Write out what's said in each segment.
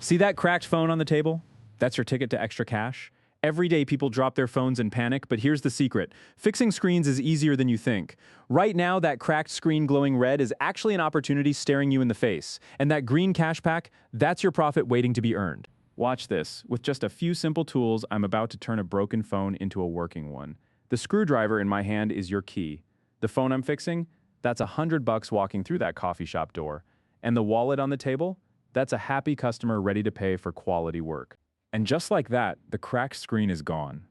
See that cracked phone on the table? That's your ticket to extra cash. Every day people drop their phones in panic, but here's the secret. Fixing screens is easier than you think. Right now, that cracked screen glowing red is actually an opportunity staring you in the face. And that green cash pack, that's your profit waiting to be earned. Watch this. With just a few simple tools, I'm about to turn a broken phone into a working one. The screwdriver in my hand is your key. The phone I'm fixing? That's $100 walking through that coffee shop door. And the wallet on the table? That's a happy customer ready to pay for quality work. And just like that, the cracked screen is gone.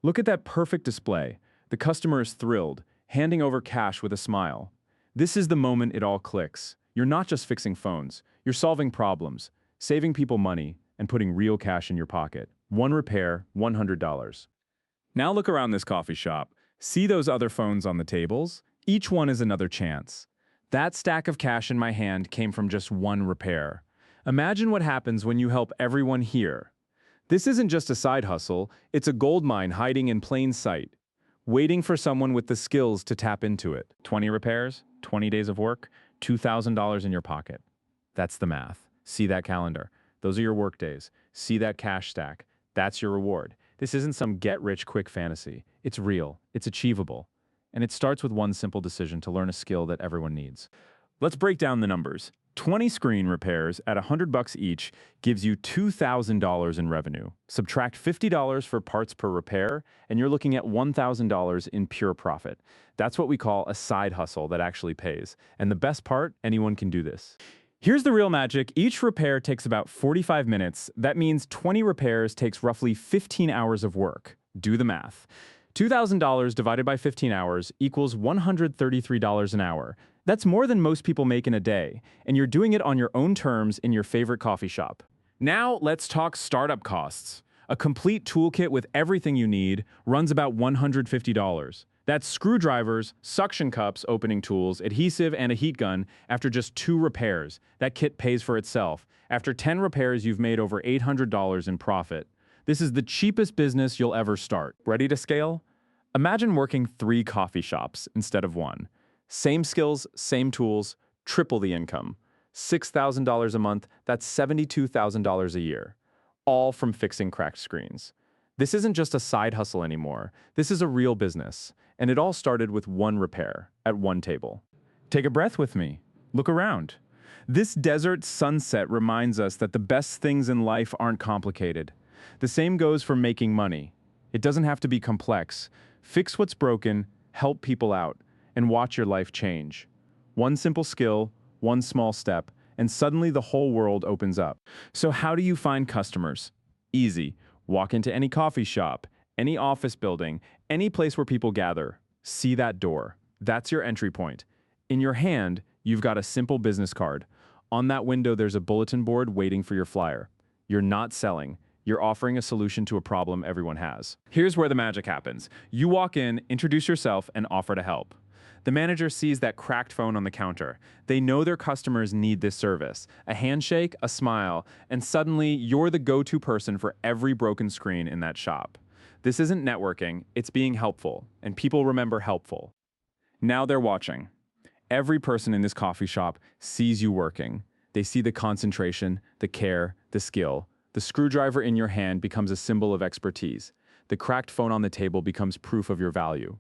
Look at that perfect display. The customer is thrilled, handing over cash with a smile. This is the moment it all clicks. You're not just fixing phones. You're solving problems, saving people money, and putting real cash in your pocket. One repair, $100. Now look around this coffee shop. See those other phones on the tables? Each one is another chance. That stack of cash in my hand came from just one repair. Imagine what happens when you help everyone here. This isn't just a side hustle, it's a gold mine hiding in plain sight, waiting for someone with the skills to tap into it. 20 repairs, 20 days of work, $2,000 in your pocket. That's the math. See that calendar. Those are your work days. See that cash stack. That's your reward. This isn't some get-rich-quick fantasy. It's real, it's achievable, and it starts with one simple decision to learn a skill that everyone needs. Let's break down the numbers. 20 screen repairs at $100 each gives you $2,000 in revenue. Subtract $50 for parts per repair, and you're looking at $1,000 in pure profit. That's what we call a side hustle that actually pays. And the best part, anyone can do this. Here's the real magic. Each repair takes about 45 minutes. That means 20 repairs takes roughly 15 hours of work. Do the math. $2,000 divided by 15 hours equals $133 an hour. That's more than most people make in a day, and you're doing it on your own terms in your favorite coffee shop. Now let's talk startup costs. A complete toolkit with everything you need runs about $150. That's screwdrivers, suction cups, opening tools, adhesive, and a heat gun after just 2 repairs. That kit pays for itself. After 10 repairs, you've made over $800 in profit. This is the cheapest business you'll ever start. Ready to scale? Imagine working 3 coffee shops instead of 1. Same skills, same tools, triple the income. $6,000 a month, that's $72,000 a year. All from fixing cracked screens. This isn't just a side hustle anymore. This is a real business. And it all started with 1 repair at 1 table. Take a breath with me. Look around. This desert sunset reminds us that the best things in life aren't complicated. The same goes for making money. It doesn't have to be complex. Fix what's broken, help people out, and watch your life change. One simple skill, one small step, and suddenly the whole world opens up. So how do you find customers? Easy. Walk into any coffee shop, any office building, any place where people gather. See that door. That's your entry point. In your hand, you've got a simple business card. On that window, there's a bulletin board waiting for your flyer. You're not selling. You're offering a solution to a problem everyone has. Here's where the magic happens. You walk in, introduce yourself, and offer to help. The manager sees that cracked phone on the counter. They know their customers need this service. A handshake, a smile, and suddenly you're the go-to person for every broken screen in that shop. This isn't networking, it's being helpful, and people remember helpful. Now they're watching. Every person in this coffee shop sees you working. They see the concentration, the care, the skill. The screwdriver in your hand becomes a symbol of expertise. The cracked phone on the table becomes proof of your value.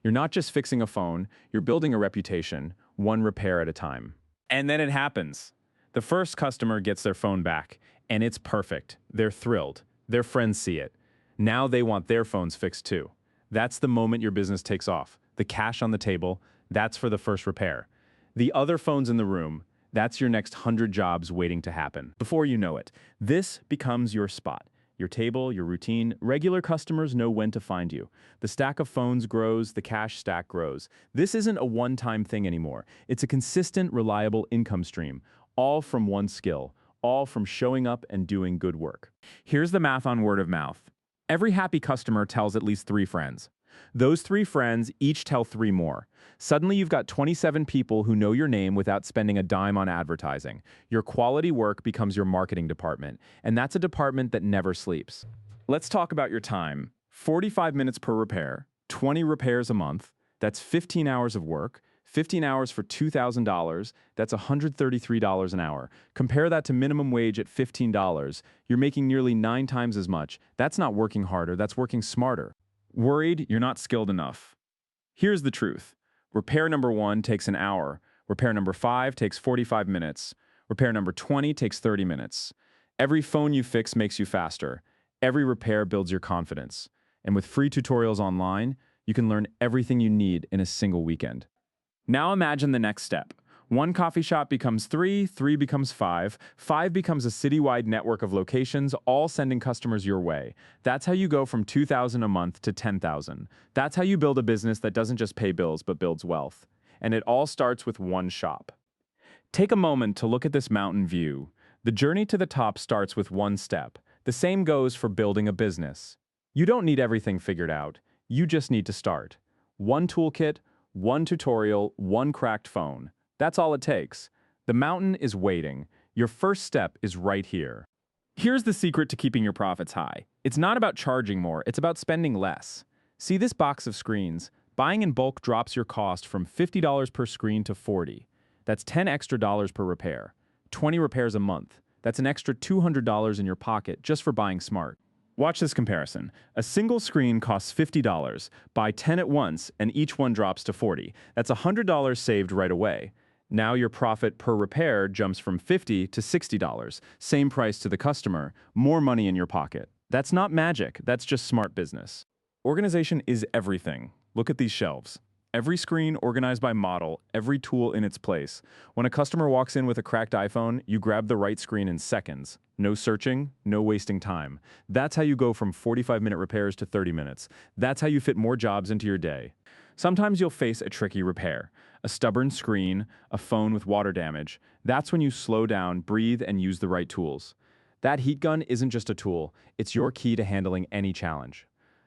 You're not just fixing a phone, you're building a reputation, 1 repair at a time. And then it happens. The first customer gets their phone back, and it's perfect. They're thrilled. Their friends see it. Now they want their phones fixed too. That's the moment your business takes off. The cash on the table, that's for the first repair. The other phones in the room, that's your next 100 jobs waiting to happen. Before you know it, this becomes your spot. Your table, your routine, regular customers know when to find you. The stack of phones grows, the cash stack grows. This isn't a one-time thing anymore. It's a consistent, reliable income stream, all from one skill, all from showing up and doing good work. Here's the math on word of mouth. Every happy customer tells at least 3 friends. Those 3 friends each tell 3 more. Suddenly you've got 27 people who know your name without spending a dime on advertising. Your quality work becomes your marketing department, and that's a department that never sleeps. Let's talk about your time. 45 minutes per repair, 20 repairs a month, that's 15 hours of work, 15 hours for $2,000, that's $133 an hour. Compare that to minimum wage at $15. You're making nearly 9 times as much. That's not working harder, that's working smarter. Worried you're not skilled enough? Here's the truth. Repair number 1 takes an hour. Repair number 5 takes 45 minutes. Repair number 20 takes 30 minutes. Every phone you fix makes you faster. Every repair builds your confidence. And with free tutorials online, you can learn everything you need in a single weekend. Now imagine the next step. 1 coffee shop becomes 3, 3 becomes 5, 5 becomes a citywide network of locations, all sending customers your way. That's how you go from $2,000 a month to $10,000. That's how you build a business that doesn't just pay bills, but builds wealth. And it all starts with 1 shop. Take a moment to look at this mountain view. The journey to the top starts with 1 step. The same goes for building a business. You don't need everything figured out. You just need to start. 1 toolkit, 1 tutorial, 1 cracked phone. That's all it takes. The mountain is waiting. Your first step is right here. Here's the secret to keeping your profits high. It's not about charging more, it's about spending less. See this box of screens? Buying in bulk drops your cost from $50 per screen to $40. That's $10 extra per repair. 20 repairs a month. That's an extra $200 in your pocket just for buying smart. Watch this comparison. A single screen costs $50. Buy 10 at once, and each one drops to $40. That's $100 saved right away. Now your profit per repair jumps from $50 to $60. Same price to the customer, more money in your pocket. That's not magic, that's just smart business. Organization is everything. Look at these shelves. Every screen organized by model, every tool in its place. When a customer walks in with a cracked iPhone, you grab the right screen in seconds. No searching, no wasting time. That's how you go from 45-minute repairs to 30 minutes. That's how you fit more jobs into your day. Sometimes you'll face a tricky repair. A stubborn screen, a phone with water damage. That's when you slow down, breathe, and use the right tools. That heat gun isn't just a tool, it's your key to handling any challenge.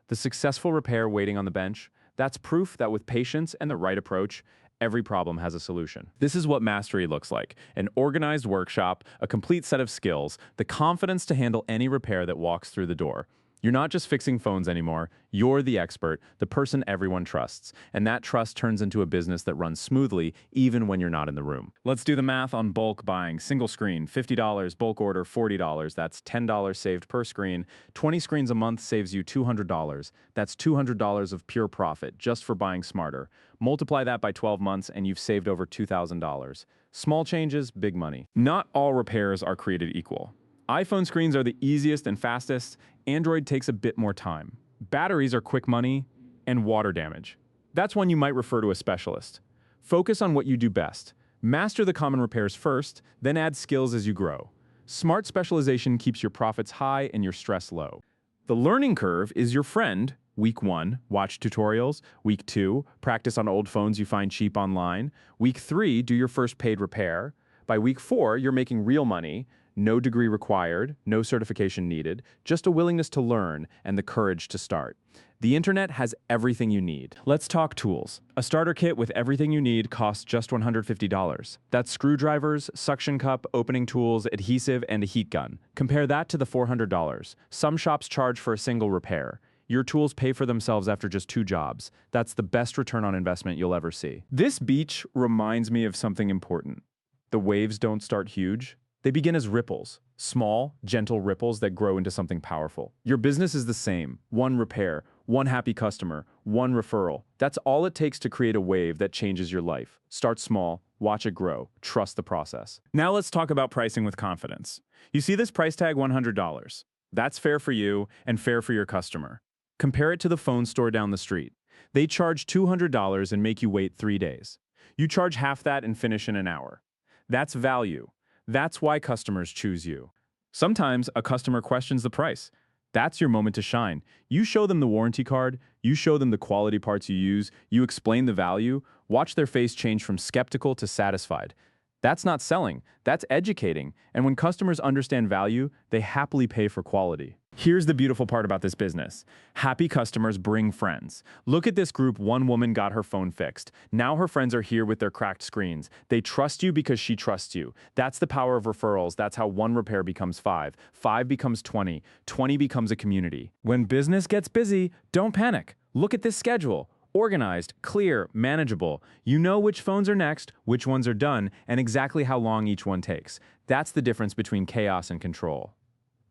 The successful repair waiting on the bench, that's proof that with patience and the right approach, every problem has a solution. This is what mastery looks like: an organized workshop, a complete set of skills, the confidence to handle any repair that walks through the door. You're not just fixing phones anymore, you're the expert, the person everyone trusts, and that trust turns into a business that runs smoothly even when you're not in the room. Let's do the math on bulk buying. Single screen, $50, bulk order, $40. That's $10 saved per screen. 20 screens a month saves you $200. That's $200 of pure profit just for buying smarter. Multiply that by 12 months and you've saved over $2,000. Small changes, big money. Not all repairs are created equal. iPhone screens are the easiest and fastest. Android takes a bit more time. Batteries are quick money, and water damage. That's when you might refer to a specialist. Focus on what you do best. Master the common repairs first, then add skills as you grow. Smart specialization keeps your profits high and your stress low. The learning curve is your friend. Week 1, watch tutorials. Week 2, practice on old phones you find cheap online. Week 3, do your first paid repair. By week 4, you're making real money. No degree required, no certification needed, just a willingness to learn and the courage to start. The internet has everything you need. Let's talk tools. A starter kit with everything you need costs just $150. That's screwdrivers, suction cup, opening tools, adhesive, and a heat gun. Compare that to the $400. Some shops charge for a single repair. Your tools pay for themselves after just 2 jobs. That's the best return on investment you'll ever see. This beach reminds me of something important. The waves don't start huge. They begin as ripples, small, gentle ripples that grow into something powerful. Your business is the same. 1 repair, 1 happy customer, 1 referral. That's all it takes to create a wave that changes your life. Start small, watch it grow, trust the process. Now let's talk about pricing with confidence. You see this price tag, $100. That's fair for you and fair for your customer. Compare it to the phone store down the street. They charge $200 and make you wait 3 days. You charge half that and finish in an hour. That's value. That's why customers choose you. Sometimes a customer questions the price. That's your moment to shine. You show them the warranty card, you show them the quality parts you use, you explain the value, watch their face change from skeptical to satisfied. That's not selling, that's educating. And when customers understand value, they happily pay for quality. Here's the beautiful part about this business. Happy customers bring friends. Look at this group. 1 woman got her phone fixed. Now her friends are here with their cracked screens. They trust you because she trusts you. That's the power of referrals. That's how 1 repair becomes 5. 5 becomes 20. 20 becomes a community. When business gets busy, don't panic. Look at this schedule. Organized, clear, manageable. You know which phones are next, which ones are done, and exactly how long each one takes. That's the difference between chaos and control.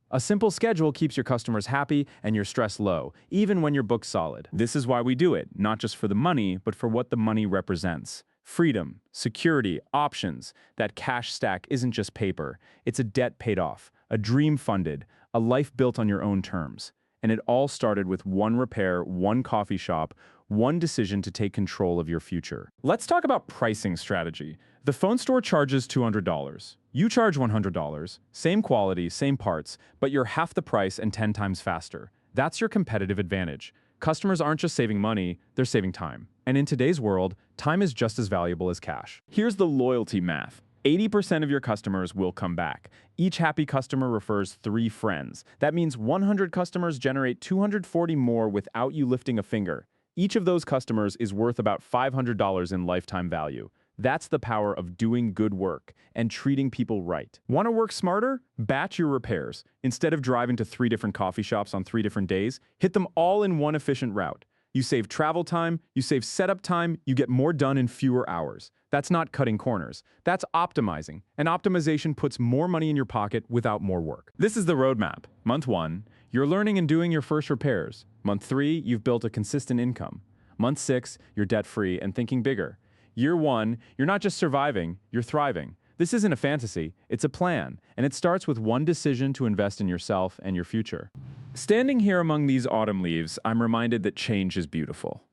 A simple schedule keeps your customers happy and your stress low, even when you're booked solid. This is why we do it, not just for the money, but for what the money represents. Freedom, security, options. That cash stack isn't just paper. It's a debt paid off, a dream funded, a life built on your own terms. And it all started with one repair, one coffee shop, one decision to take control of your future. Let's talk about pricing strategy. The phone store charges $200. You charge $100. Same quality, same parts, but you're half the price and 10 times faster. That's your competitive advantage. Customers aren't just saving money, they're saving time. And in today's world, time is just as valuable as cash. Here's the loyalty math. 80% of your customers will come back. Each happy customer refers 3 friends. That means 100 customers generate 240 more without you lifting a finger. Each of those customers is worth about $500 in lifetime value. That's the power of doing good work and treating people right. Want to work smarter? Batch your repairs. Instead of driving to 3 different coffee shops on 3 different days, hit them all in one efficient route. You save travel time, you save setup time, you get more done in fewer hours. That's not cutting corners. That's optimizing. And optimization puts more money in your pocket without more work. This is the roadmap. Month 1, you're learning and doing your first repairs. Month 3, you've built a consistent income. Month 6, you're debt-free and thinking bigger. Year 1, you're not just surviving, you're thriving. This isn't a fantasy, it's a plan, and it starts with one decision to invest in yourself and your future. Standing here among these autumn leaves, I'm reminded that change is beautiful.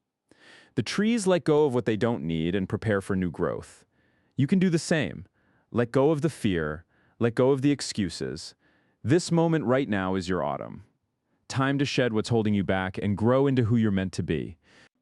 The trees let go of what they don't need and prepare for new growth. You can do the same. Let go of the fear, let go of the excuses. This moment right now is your autumn. Time to shed what's holding you back and grow into who you're meant to be.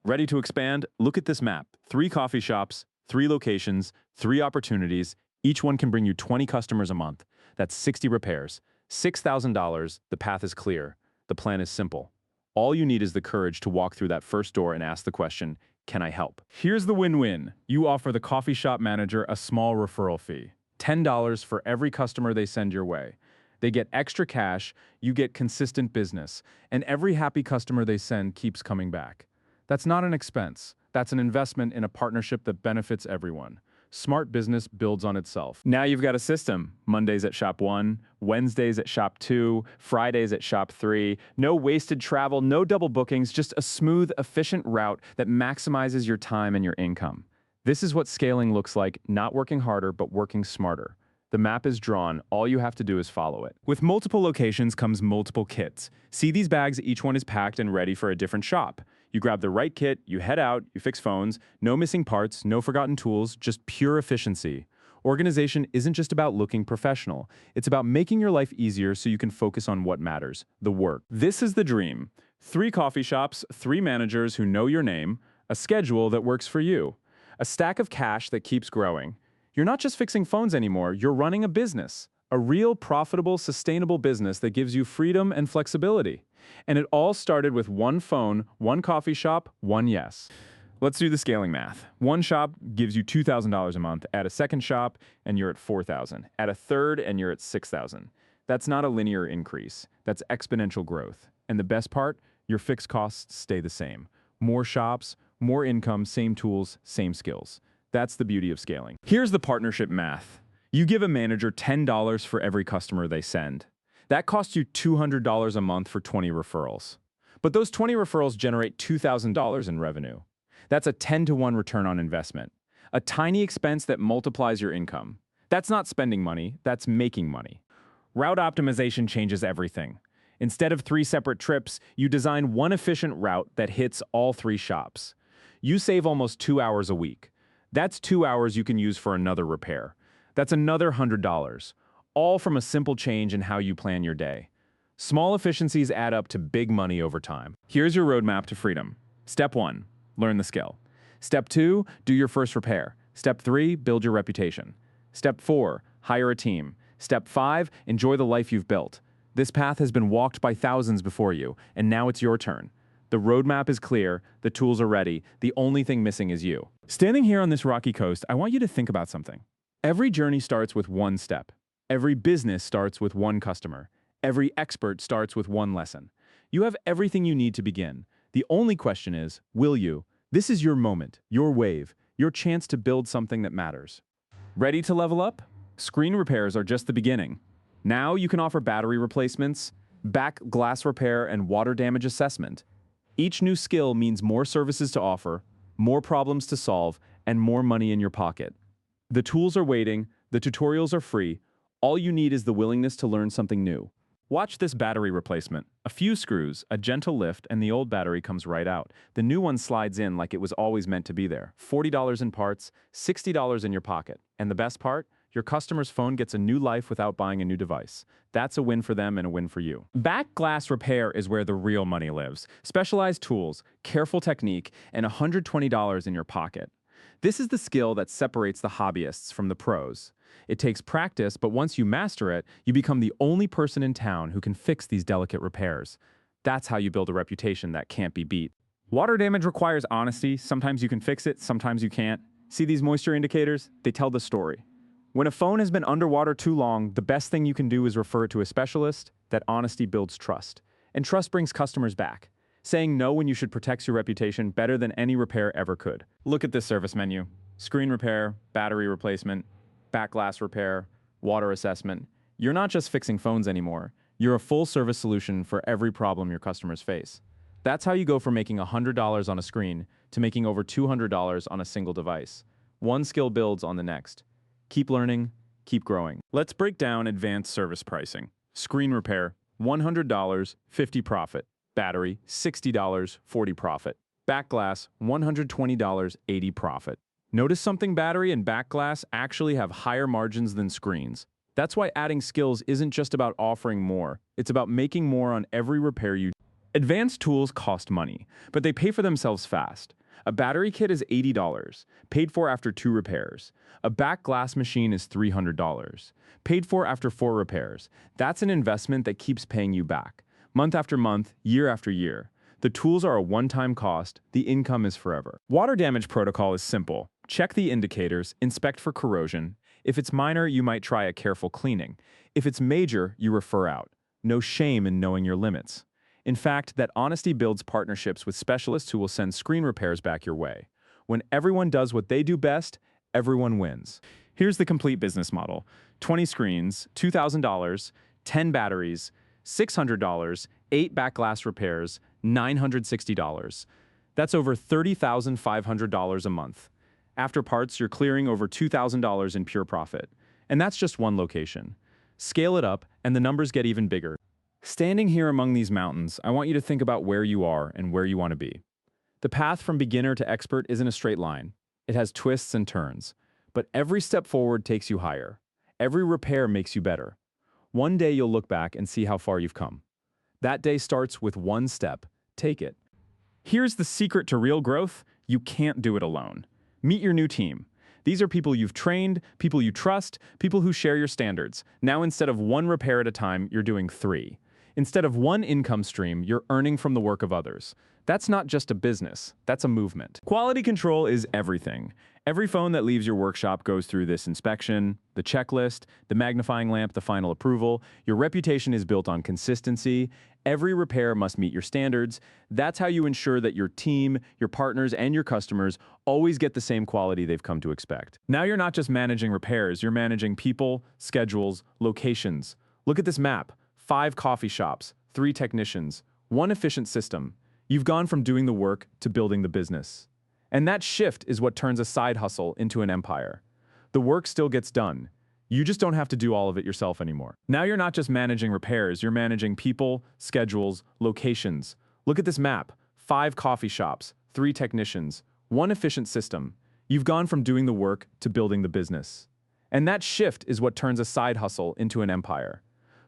Ready to expand? Look at this map. 3 coffee shops, 3 locations, 3 opportunities. Each one can bring you 20 customers a month. That's 60 repairs. $6,000. The path is clear. The plan is simple. All you need is the courage to walk through that first door and ask the question, can I help? Here's the win-win. You offer the coffee shop manager a small referral fee. $10 for every customer they send your way. They get extra cash, you get consistent business, and every happy customer they send keeps coming back. That's not an expense. That's an investment in a partnership that benefits everyone. Smart business builds on itself. Now you've got a system. Mondays at shop 1, Wednesdays at shop 2, Fridays at shop 3. No wasted travel, no double bookings, just a smooth, efficient route that maximizes your time and your income. This is what scaling looks like, not working harder, but working smarter. The map is drawn, all you have to do is follow it. With multiple locations comes multiple kits. See these bags, each one is packed and ready for a different shop. You grab the right kit, you head out, you fix phones, no missing parts, no forgotten tools, just pure efficiency. Organization isn't just about looking professional. It's about making your life easier so you can focus on what matters, the work. This is the dream. 3 coffee shops, 3 managers who know your name, a schedule that works for you, a stack of cash that keeps growing. You're not just fixing phones anymore, you're running a business. A real, profitable, sustainable business that gives you freedom and flexibility. And it all started with 1 phone, 1 coffee shop, 1 yes. Let's do the scaling math. 1 shop gives you $2,000 a month. Add a second shop, and you're at $4,000. Add a third, and you're at $6,000. That's not a linear increase. That's exponential growth. And the best part, your fixed costs stay the same. More shops, more income, same tools, same skills. That's the beauty of scaling. Here's the partnership math. You give a manager $10 for every customer they send. That costs you $200 a month for 20 referrals. But those 20 referrals generate $2,000 in revenue. That's a 10-to-1 return on investment. A tiny expense that multiplies your income. That's not spending money, that's making money. Route optimization changes everything. Instead of 3 separate trips, you design one efficient route that hits all 3 shops. You save almost 2 hours a week. That's 2 hours you can use for another repair. That's another $100, all from a simple change in how you plan your day. Small efficiencies add up to big money over time. Here's your roadmap to freedom. Step 1, learn the skill. Step 2, do your first repair. Step 3, build your reputation. Step 4, hire a team. Step 5, enjoy the life you've built. This path has been walked by thousands before you, and now it's your turn. The roadmap is clear, the tools are ready, the only thing missing is you. Standing here on this rocky coast, I want you to think about something. Every journey starts with 1 step. Every business starts with 1 customer. Every expert starts with 1 lesson. You have everything you need to begin. The only question is, will you? This is your moment, your wave, your chance to build something that matters. Ready to level up? Screen repairs are just the beginning. Now you can offer battery replacements, back glass repair, and water damage assessment. Each new skill means more services to offer, more problems to solve, and more money in your pocket. The tools are waiting, the tutorials are free. All you need is the willingness to learn something new. Watch this battery replacement. A few screws, a gentle lift, and the old battery comes right out. The new one slides in like it was always meant to be there. $40 in parts, $60 in your pocket. And the best part? Your customer's phone gets a new life without buying a new device. That's a win for them and a win for you. Back glass repair is where the real money lives. Specialized tools, careful technique, and $120 in your pocket. This is the skill that separates the hobbyists from the pros. It takes practice, but once you master it, you become the only person in town who can fix these delicate repairs. That's how you build a reputation that can't be beat. Water damage requires honesty. Sometimes you can fix it, sometimes you can't. See these moisture indicators? They tell the story. When a phone has been underwater too long, the best thing you can do is refer it to a specialist. That honesty builds trust. And trust brings customers back. Saying no when you should protect your reputation better than any repair ever could. Look at this service menu. Screen repair, battery replacement, back glass repair, water assessment. You're not just fixing phones anymore. You're a full-service solution for every problem your customers face. That's how you go from making $100 on a screen to making over $200 on a single device. One skill builds on the next. Keep learning, keep growing. Let's break down advanced service pricing. Screen repair, $100, 50 profit. Battery, $60, 40 profit. Back glass, $120, 80 profit. Notice something? Battery and back glass actually have higher margins than screens. That's why adding skills isn't just about offering more. It's about making more on every repair you do. Advanced tools cost money, but they pay for themselves fast. A battery kit is $80, paid for after 2 repairs. A back glass machine is $300, paid for after 4 repairs. That's an investment that keeps paying you back. Month after month, year after year. The tools are a one-time cost, the income is forever. Water damage protocol is simple. Check the indicators, inspect for corrosion. If it's minor, you might try a careful cleaning. If it's major, you refer out. No shame in knowing your limits. In fact, that honesty builds partnerships with specialists who will send screen repairs back your way. When everyone does what they do best, everyone wins. Here's the complete business model. 20 screens, $2,000, 10 batteries, $600, 8 back glass repairs, $960. That's over $30,500 a month. After parts, you're clearing over $2,000 in pure profit. And that's just one location. Scale it up, and the numbers get even bigger. Standing here among these mountains, I want you to think about where you are and where you want to be. The path from beginner to expert isn't a straight line. It has twists and turns. But every step forward takes you higher. Every repair makes you better. One day you'll look back and see how far you've come. That day starts with one step. Take it. Here's the secret to real growth. You can't do it alone. Meet your new team. These are people you've trained, people you trust, people who share your standards. Now instead of 1 repair at a time, you're doing 3. Instead of 1 income stream, you're earning from the work of others. That's not just a business, that's a movement. Quality control is everything. Every phone that leaves your workshop goes through this inspection, the checklist, the magnifying lamp, the final approval. Your reputation is built on consistency. Every repair must meet your standards. That's how you ensure that your team, your partners, and your customers always get the same quality they've come to expect. Now you're not just managing repairs, you're managing people, schedules, locations. Look at this map. 5 coffee shops, 3 technicians, 1 efficient system. You've gone from doing the work to building the business. And that shift is what turns a side hustle into an empire. The work still gets done. You just don't have to do all of it yourself anymore. Now you're not just managing repairs, you're managing people, schedules, locations. Look at this map. 5 coffee shops, 3 technicians, 1 efficient system. You've gone from doing the work to building the business. And that shift is what turns a side hustle into an empire.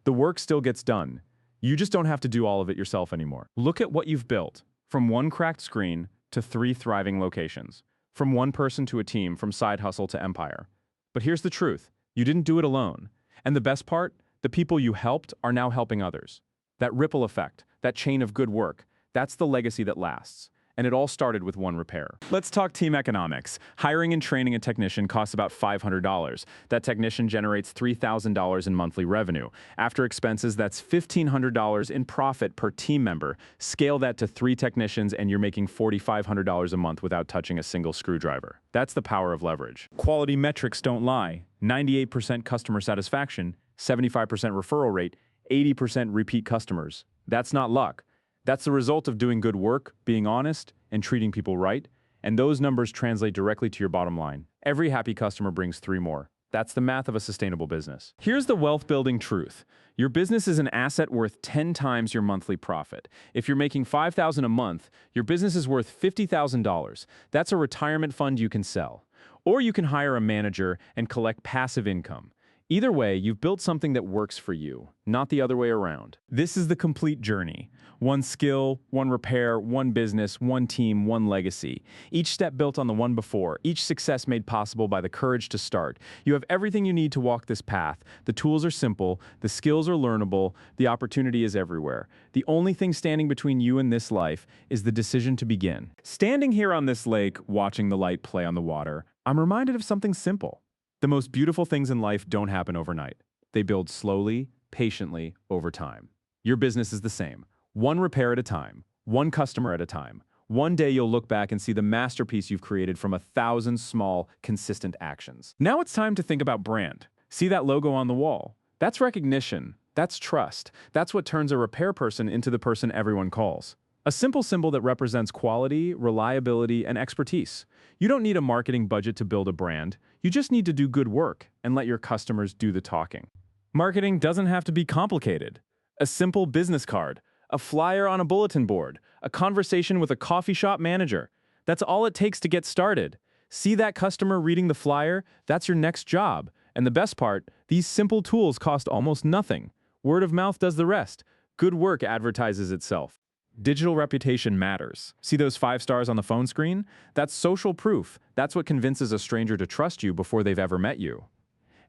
The work still gets done. You just don't have to do all of it yourself anymore. Look at what you've built. From 1 cracked screen to 3 thriving locations. From 1 person to a team, from side hustle to empire. But here's the truth. You didn't do it alone. And the best part, the people you helped are now helping others. That ripple effect, that chain of good work, that's the legacy that lasts. And it all started with one repair. Let's talk team economics. Hiring and training a technician costs about $500. That technician generates $3,000 in monthly revenue. After expenses, that's $1,500 in profit per team member. Scale that to 3 technicians and you're making $4,500 a month without touching a single screwdriver. That's the power of leverage. Quality metrics don't lie. 98% customer satisfaction, 75% referral rate, 80% repeat customers. That's not luck. That's the result of doing good work, being honest, and treating people right, and those numbers translate directly to your bottom line. Every happy customer brings 3 more. That's the math of a sustainable business. Here's the wealth-building truth. Your business is an asset worth 10 times your monthly profit. If you're making $5,000 a month, your business is worth $50,000. That's a retirement fund you can sell. Or you can hire a manager and collect passive income. Either way, you've built something that works for you, not the other way around. This is the complete journey. One skill, one repair, one business, one team, one legacy. Each step built on the one before, each success made possible by the courage to start. You have everything you need to walk this path. The tools are simple, the skills are learnable, the opportunity is everywhere. The only thing standing between you and this life is the decision to begin. Standing here on this lake, watching the light play on the water, I'm reminded of something simple. The most beautiful things in life don't happen overnight. They build slowly, patiently, over time. Your business is the same. One repair at a time, one customer at a time. One day you'll look back and see the masterpiece you've created from 1,000 small, consistent actions. Now it's time to think about brand. See that logo on the wall? That's recognition. That's trust. That's what turns a repair person into the person everyone calls. A simple symbol that represents quality, reliability, and expertise. You don't need a marketing budget to build a brand. You just need to do good work and let your customers do the talking. Marketing doesn't have to be complicated. A simple business card, a flyer on a bulletin board, a conversation with a coffee shop manager. That's all it takes to get started. See that customer reading the flyer? That's your next job. And the best part, these simple tools cost almost nothing. Word of mouth does the rest. Good work advertises itself. Digital reputation matters. See those 5 stars on the phone screen? That's social proof. That's what convinces a stranger to trust you before they've ever met you.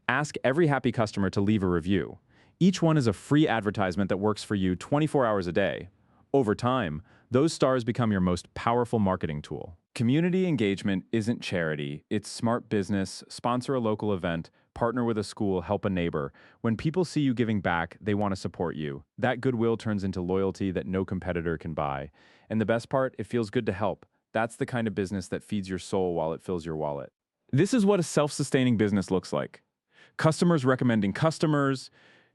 Ask every happy customer to leave a review. Each one is a free advertisement that works for you 24 hours a day. Over time, those stars become your most powerful marketing tool. Community engagement isn't charity, it's smart business. Sponsor a local event, partner with a school, help a neighbor. When people see you giving back, they want to support you. That goodwill turns into loyalty that no competitor can buy. And the best part, it feels good to help. That's the kind of business that feeds your soul while it fills your wallet. This is what a self-sustaining business looks like. Customers recommending customers,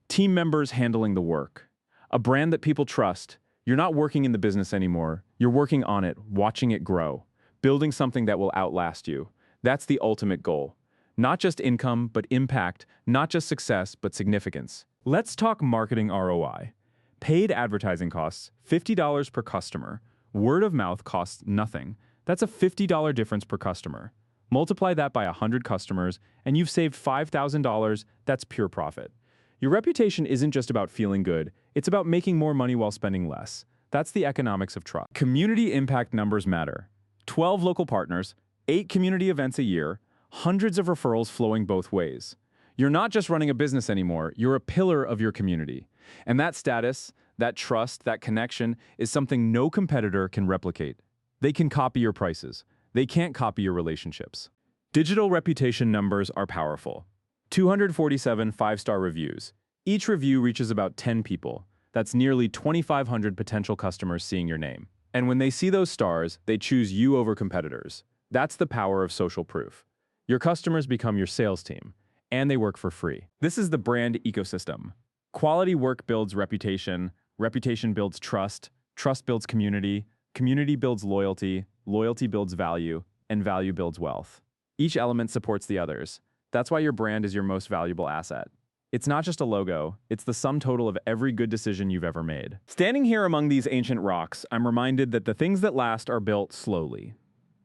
team members handling the work. A brand that people trust. You're not working in the business anymore. You're working on it, watching it grow. Building something that will outlast you. That's the ultimate goal. Not just income, but impact. Not just success, but significance. Let's talk marketing ROI. Paid advertising costs $50 per customer. Word of mouth costs nothing. That's a $50 difference per customer. Multiply that by 100 customers, and you've saved $5,000. That's pure profit. Your reputation isn't just about feeling good. It's about making more money while spending less. That's the economics of trust. Community impact numbers matter. 12 local partners, 8 community events a year, hundreds of referrals flowing both ways. You're not just running a business anymore, you're a pillar of your community. And that status, that trust, that connection is something no competitor can replicate. They can copy your prices. They can't copy your relationships. Digital reputation numbers are powerful. 247 5-star reviews. Each review reaches about 10 people. That's nearly 2,500 potential customers seeing your name. And when they see those stars, they choose you over competitors. That's the power of social proof. Your customers become your sales team, and they work for free. This is the brand ecosystem. Quality work builds reputation, reputation builds trust, trust builds community, community builds loyalty, loyalty builds value, and value builds wealth. Each element supports the others. That's why your brand is your most valuable asset. It's not just a logo, it's the sum total of every good decision you've ever made. Standing here among these ancient rocks, I'm reminded that the things that last are built slowly,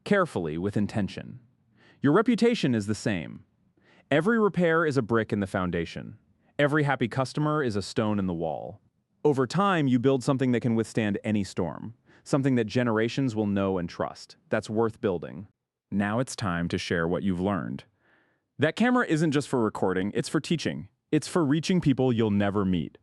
carefully, with intention. Your reputation is the same. Every repair is a brick in the foundation. Every happy customer is a stone in the wall. Over time, you build something that can withstand any storm, something that generations will know and trust, that's worth building. Now it's time to share what you've learned. That camera isn't just for recording, it's for teaching. It's for reaching people you'll never meet.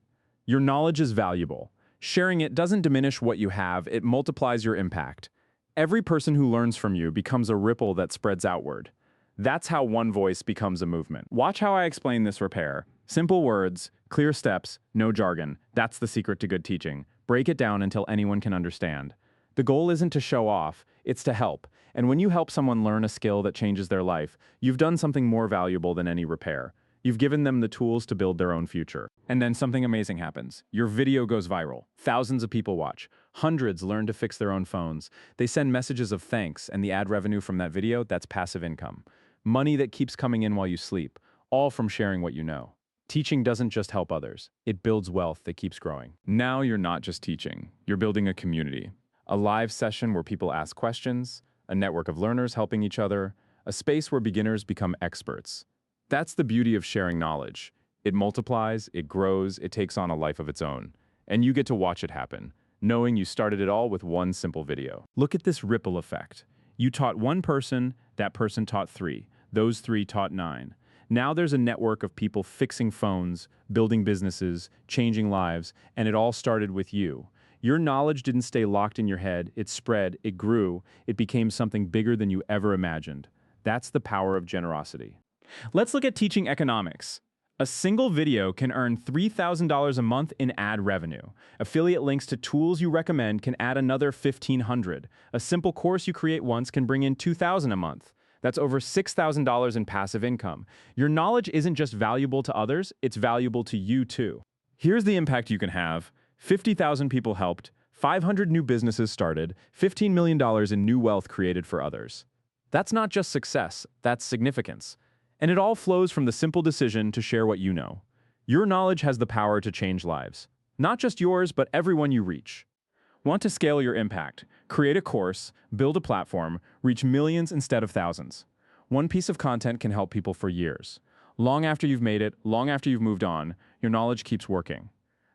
Your knowledge is valuable. Sharing it doesn't diminish what you have, it multiplies your impact. Every person who learns from you becomes a ripple that spreads outward. That's how one voice becomes a movement. Watch how I explain this repair. Simple words, clear steps, no jargon. That's the secret to good teaching. Break it down until anyone can understand. The goal isn't to show off, it's to help. And when you help someone learn a skill that changes their life, you've done something more valuable than any repair. You've given them the tools to build their own future. And then something amazing happens. Your video goes viral. Thousands of people watch. Hundreds learn to fix their own phones. They send messages of thanks, and the ad revenue from that video, that's passive income. Money that keeps coming in while you sleep, all from sharing what you know. Teaching doesn't just help others. It builds wealth that keeps growing. Now you're not just teaching. You're building a community. A live session where people ask questions, a network of learners helping each other, a space where beginners become experts. That's the beauty of sharing knowledge. It multiplies, it grows, it takes on a life of its own. And you get to watch it happen, knowing you started it all with one simple video. Look at this ripple effect. You taught one person, that person taught 3. Those 3 taught 9. Now there's a network of people fixing phones, building businesses, changing lives, and it all started with you. Your knowledge didn't stay locked in your head, it spread, it grew, it became something bigger than you ever imagined. That's the power of generosity. Let's look at teaching economics. A single video can earn $3,000 a month in ad revenue. Affiliate links to tools you recommend can add another $1,500. A simple course you create once can bring in $2,000 a month. That's over $6,000 in passive income. Your knowledge isn't just valuable to others, it's valuable to you too. Here's the impact you can have. 50,000 people helped, 500 new businesses started, $15 million in new wealth created for others. That's not just success, that's significance. And it all flows from the simple decision to share what you know. Your knowledge has the power to change lives. Not just yours, but everyone you reach. Want to scale your impact? Create a course, build a platform, reach millions instead of thousands. One piece of content can help people for years. Long after you've made it, long after you've moved on, your knowledge keeps working.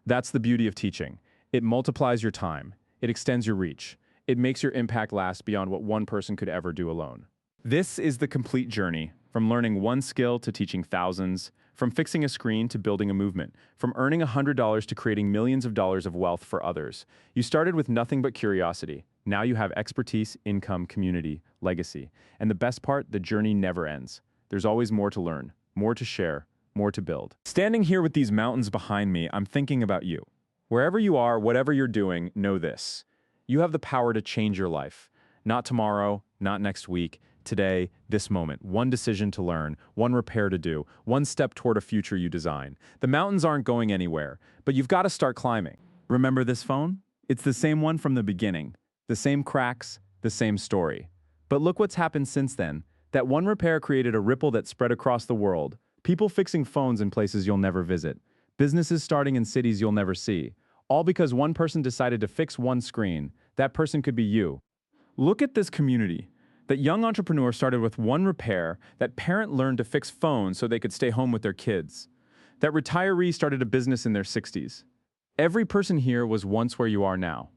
That's the beauty of teaching. It multiplies your time. It extends your reach. It makes your impact last beyond what one person could ever do alone. This is the complete journey, from learning one skill to teaching thousands, from fixing a screen to building a movement, from earning $100 to creating millions of dollars of wealth for others. You started with nothing but curiosity. Now you have expertise, income, community, legacy. And the best part, the journey never ends. There's always more to learn, more to share, more to build. Standing here with these mountains behind me, I'm thinking about you. Wherever you are, whatever you're doing, know this. You have the power to change your life. Not tomorrow, not next week, today, this moment. One decision to learn, one repair to do, one step toward a future you design. The mountains aren't going anywhere, but you've got to start climbing. Remember this phone? It's the same one from the beginning. The same cracks, the same story. But look what's happened since then. That one repair created a ripple that spread across the world. People fixing phones in places you'll never visit. Businesses starting in cities you'll never see. All because one person decided to fix one screen. That person could be you. Look at this community. That young entrepreneur started with one repair. That parent learned to fix phones so they could stay home with their kids. That retiree started a business in their 60s. Every person here was once where you are now.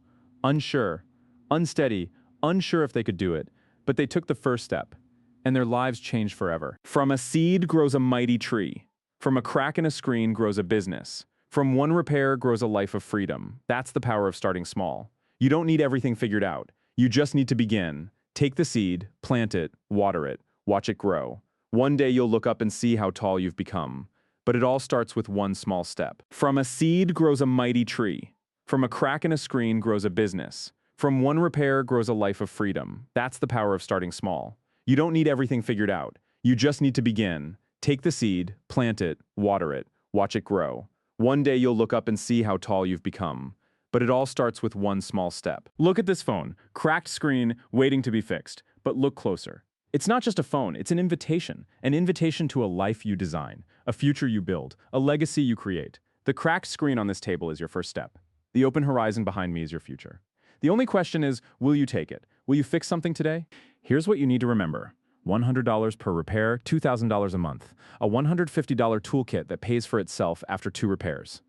Unsure, unsteady, unsure if they could do it, but they took the first step. And their lives changed forever. From a seed grows a mighty tree. From a crack in a screen grows a business. From one repair grows a life of freedom. That's the power of starting small. You don't need everything figured out. You just need to begin. Take the seed, plant it, water it, watch it grow. One day you'll look up and see how tall you've become. But it all starts with one small step. From a seed grows a mighty tree. From a crack in a screen grows a business. From one repair grows a life of freedom. That's the power of starting small. You don't need everything figured out. You just need to begin. Take the seed, plant it, water it, watch it grow. One day you'll look up and see how tall you've become. But it all starts with one small step. Look at this phone. Cracked screen, waiting to be fixed. But look closer. It's not just a phone, it's an invitation. An invitation to a life you design, a future you build, a legacy you create. The cracked screen on this table is your first step. The open horizon behind me is your future. The only question is, will you take it? Will you fix something today? Here's what you need to remember. $100 per repair, $2,000 a month. A $150 toolkit that pays for itself after 2 repairs.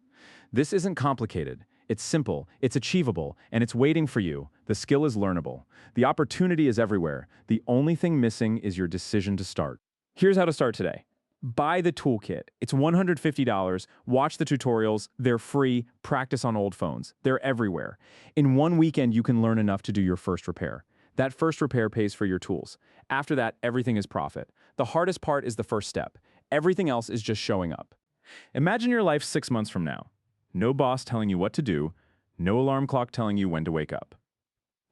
This isn't complicated. It's simple, it's achievable, and it's waiting for you. The skill is learnable. The opportunity is everywhere. The only thing missing is your decision to start. Here's how to start today. Buy the toolkit. It's $150. Watch the tutorials. They're free. Practice on old phones. They're everywhere. In one weekend, you can learn enough to do your first repair. That first repair pays for your tools. After that, everything is profit. The hardest part is the first step. Everything else is just showing up. Imagine your life 6 months from now. No boss telling you what to do, no alarm clock telling you when to wake up.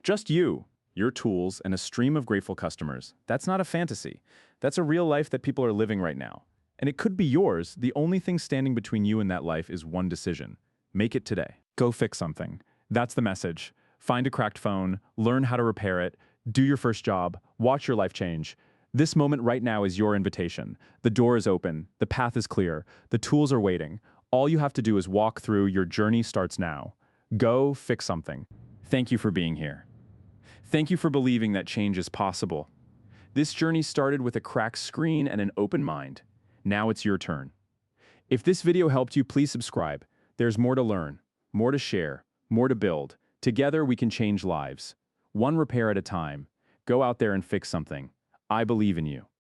Just you, your tools, and a stream of grateful customers. That's not a fantasy. That's a real life that people are living right now. And it could be yours. The only thing standing between you and that life is one decision. Make it today. Go fix something. That's the message. Find a cracked phone, learn how to repair it, do your first job, watch your life change. This moment right now is your invitation. The door is open, the path is clear, the tools are waiting. All you have to do is walk through. Your journey starts now. Go fix something. Thank you for being here. Thank you for believing that change is possible. This journey started with a cracked screen and an open mind. Now it's your turn. If this video helped you, please subscribe. There's more to learn, more to share, more to build. Together we can change lives. One repair at a time. Go out there and fix something. I believe in you.